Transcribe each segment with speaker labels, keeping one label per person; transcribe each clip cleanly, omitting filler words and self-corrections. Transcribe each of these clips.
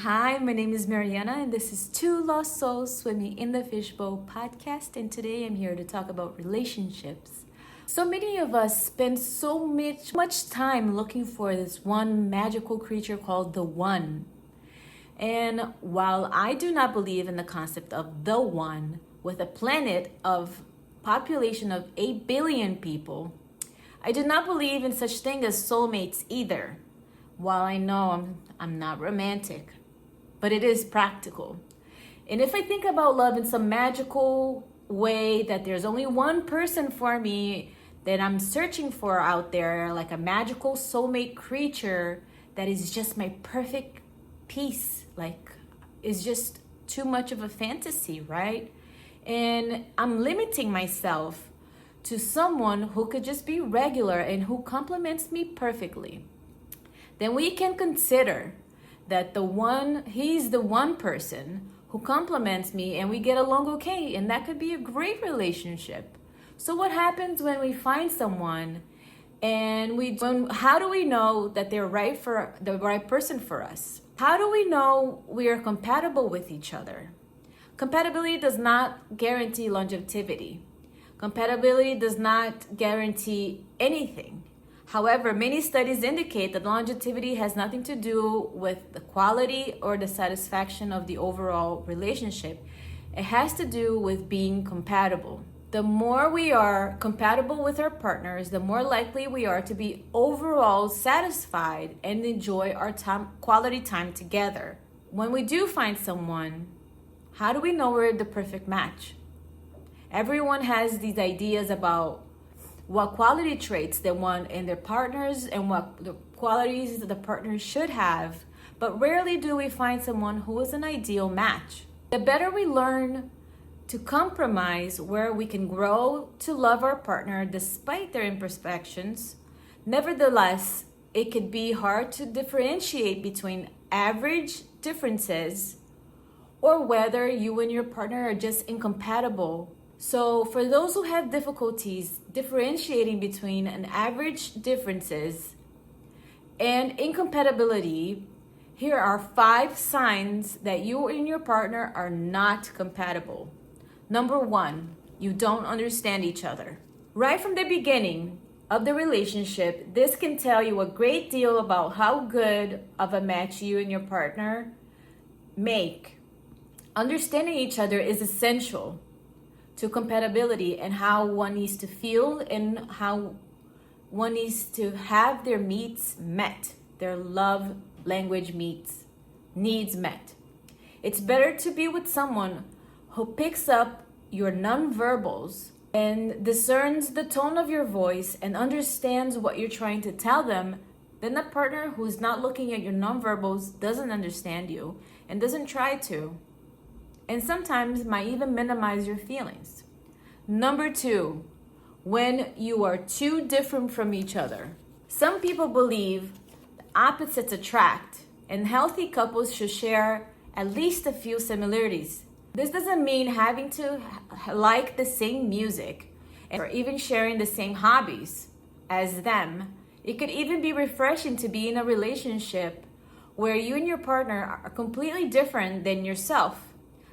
Speaker 1: Hi, my name is Mariana, and this is Two Lost Souls Swimming in the Fishbowl podcast. And today I'm here to talk about relationships. So many of us spend so much time looking for this one magical creature called the one. And while I do not believe in the concept of the one with a planet of population of 8 billion people, I do not believe in such thing as soulmates either. While I know I'm not romantic, but it is practical. And if I think about love in some magical way that there's only one person for me that I'm searching for out there, like a magical soulmate creature that is just my perfect piece, like is just too much of a fantasy, right? And I'm limiting myself to someone who could just be regular and who complements me perfectly. Then we can consider that he's the one person who complements me and we get along okay, and that could be a great relationship. So what happens when we find someone and how do we know that they're the right person for us? How do we know we are compatible with each other? Compatibility does not guarantee longevity. Compatibility does not guarantee anything. However, many studies indicate that longevity has nothing to do with the quality or the satisfaction of the overall relationship. It has to do with being compatible. The more we are compatible with our partners, the more likely we are to be overall satisfied and enjoy our quality time together. When we do find someone, how do we know we're the perfect match? Everyone has these ideas about what quality traits they want in their partners and what the qualities the partners should have, but rarely do we find someone who is an ideal match. The better we learn to compromise where we can grow to love our partner despite their imperfections, nevertheless, it could be hard to differentiate between average differences or whether you and your partner are just incompatible. So for those who have difficulties differentiating between an average differences and incompatibility, here are 5 signs that you and your partner are not compatible. Number 1, you don't understand each other. Right from the beginning of the relationship, this can tell you a great deal about how good of a match you and your partner make. Understanding each other is essential to compatibility and how one needs to feel and how one needs to have their needs met, their love language needs met. It's better to be with someone who picks up your nonverbals and discerns the tone of your voice and understands what you're trying to tell them than a partner who's not looking at your nonverbals, doesn't understand you, and doesn't try to, and sometimes might even minimize your feelings. Number 2, when you are too different from each other. Some people believe opposites attract, and healthy couples should share at least a few similarities. This doesn't mean having to like the same music or even sharing the same hobbies as them. It could even be refreshing to be in a relationship where you and your partner are completely different than yourself.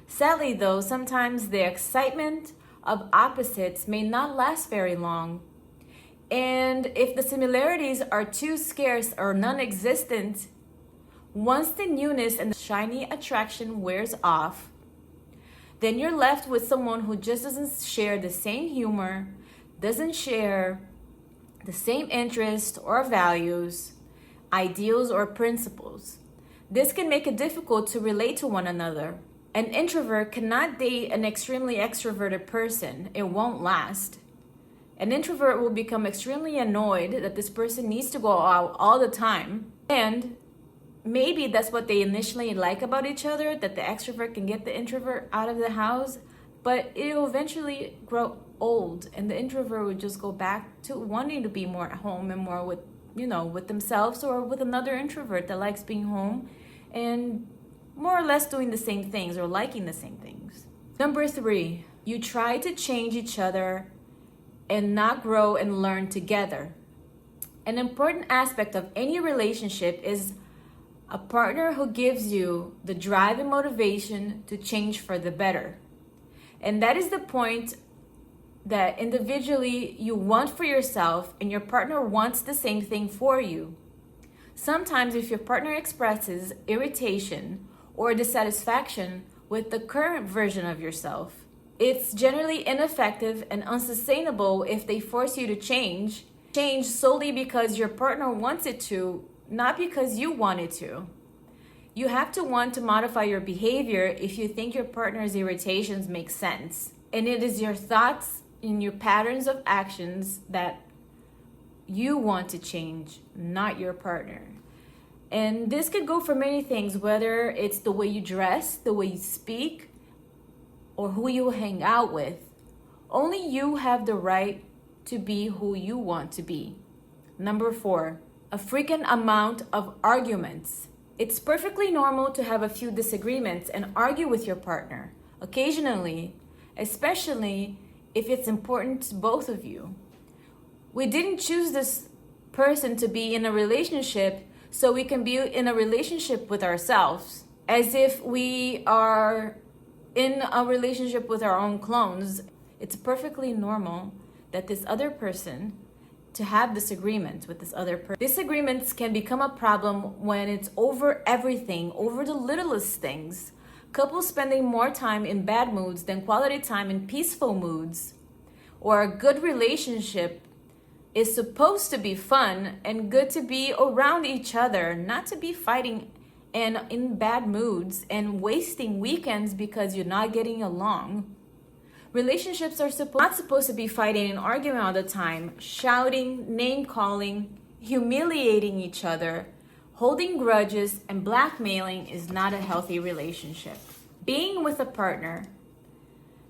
Speaker 1: Sadly though, sometimes the excitement of opposites may not last very long. And if the similarities are too scarce or non-existent, once the newness and the shiny attraction wears off, then you're left with someone who just doesn't share the same humor, doesn't share the same interests or values, ideals or principles. This can make it difficult to relate to one another. An introvert cannot date an extremely extroverted person. It won't last. An introvert will become extremely annoyed that this person needs to go out all the time. And maybe that's what they initially like about each other, that the extrovert can get the introvert out of the house, but it'll eventually grow old and the introvert would just go back to wanting to be more at home and more with themselves or with another introvert that likes being home and more or less doing the same things or liking the same things. Number 3, you try to change each other and not grow and learn together. An important aspect of any relationship is A partner who gives you the drive and motivation to change for the better. And that is the point that individually you want for yourself, and your partner wants the same thing for you. Sometimes if your partner expresses irritation or dissatisfaction with the current version of yourself, it's generally ineffective and unsustainable if they force you to change solely because your partner wants it to, not because you want it to. You have to want to modify your behavior if you think your partner's irritations make sense. And it is your thoughts and your patterns of actions that you want to change, not your partner. And this could go for many things, whether it's the way you dress, the way you speak, or who you hang out with. Only you have the right to be who you want to be. Number 4, a frequent amount of arguments. It's perfectly normal to have a few disagreements and argue with your partner occasionally, especially if it's important to both of you. We didn't choose this person to be in a relationship so we can be in a relationship with ourselves, as if we are in a relationship with our own clones. It's perfectly normal that this other person to have disagreements with this other person. Disagreements can become a problem when it's over everything, over the littlest things. Couples spending more time in bad moods than quality time in peaceful moods. Or a good relationship is supposed to be fun and good to be around each other, not to be fighting and in bad moods and wasting weekends because you're not getting along. Relationships are not supposed to be fighting and arguing all the time, shouting, name-calling, humiliating each other. Holding grudges and blackmailing is not a healthy relationship. Being with a partner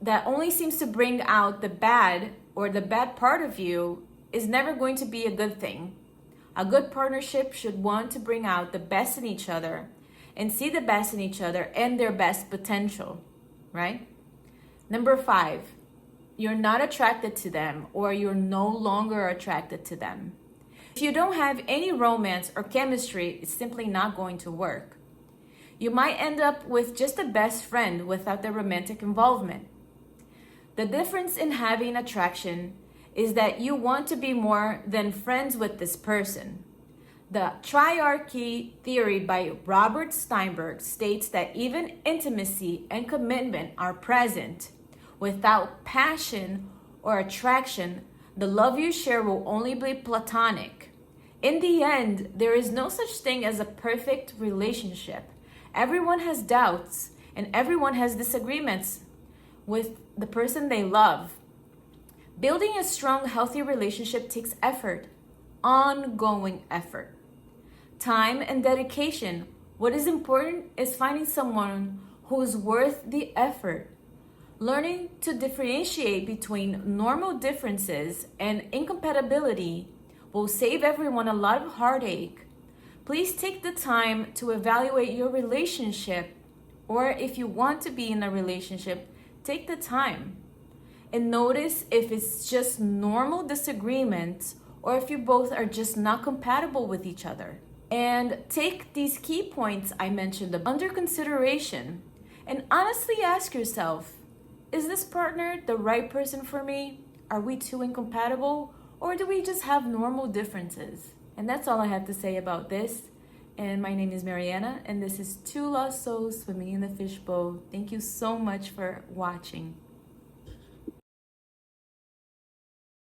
Speaker 1: that only seems to bring out the bad or the bad part of you is never going to be a good thing. A good partnership should want to bring out the best in each other and see the best in each other and their best potential, right? Number 5, you're not attracted to them or you're no longer attracted to them. If you don't have any romance or chemistry, it's simply not going to work. You might end up with just a best friend without the romantic involvement. The difference in having attraction is that you want to be more than friends with this person. The triarchy theory by Robert Steinberg states that even intimacy and commitment are present. Without passion or attraction, the love you share will only be platonic. In the end, there is no such thing as a perfect relationship. Everyone has doubts and everyone has disagreements with the person they love. Building a strong, healthy relationship takes effort, ongoing effort, time and dedication. What is important is finding someone who is worth the effort. Learning to differentiate between normal differences and incompatibility will save everyone a lot of heartache. Please take the time to evaluate your relationship, or if you want to be in a relationship, take the time and notice if it's just normal disagreements or if you both are just not compatible with each other. And take these key points I mentioned under consideration and honestly ask yourself, is this partner the right person for me? Are we too incompatible? Or do we just have normal differences? And that's all I have to say about this. And my name is Mariana, and this is Two Lost Souls Swimming in the Fishbowl. Thank you so much for watching.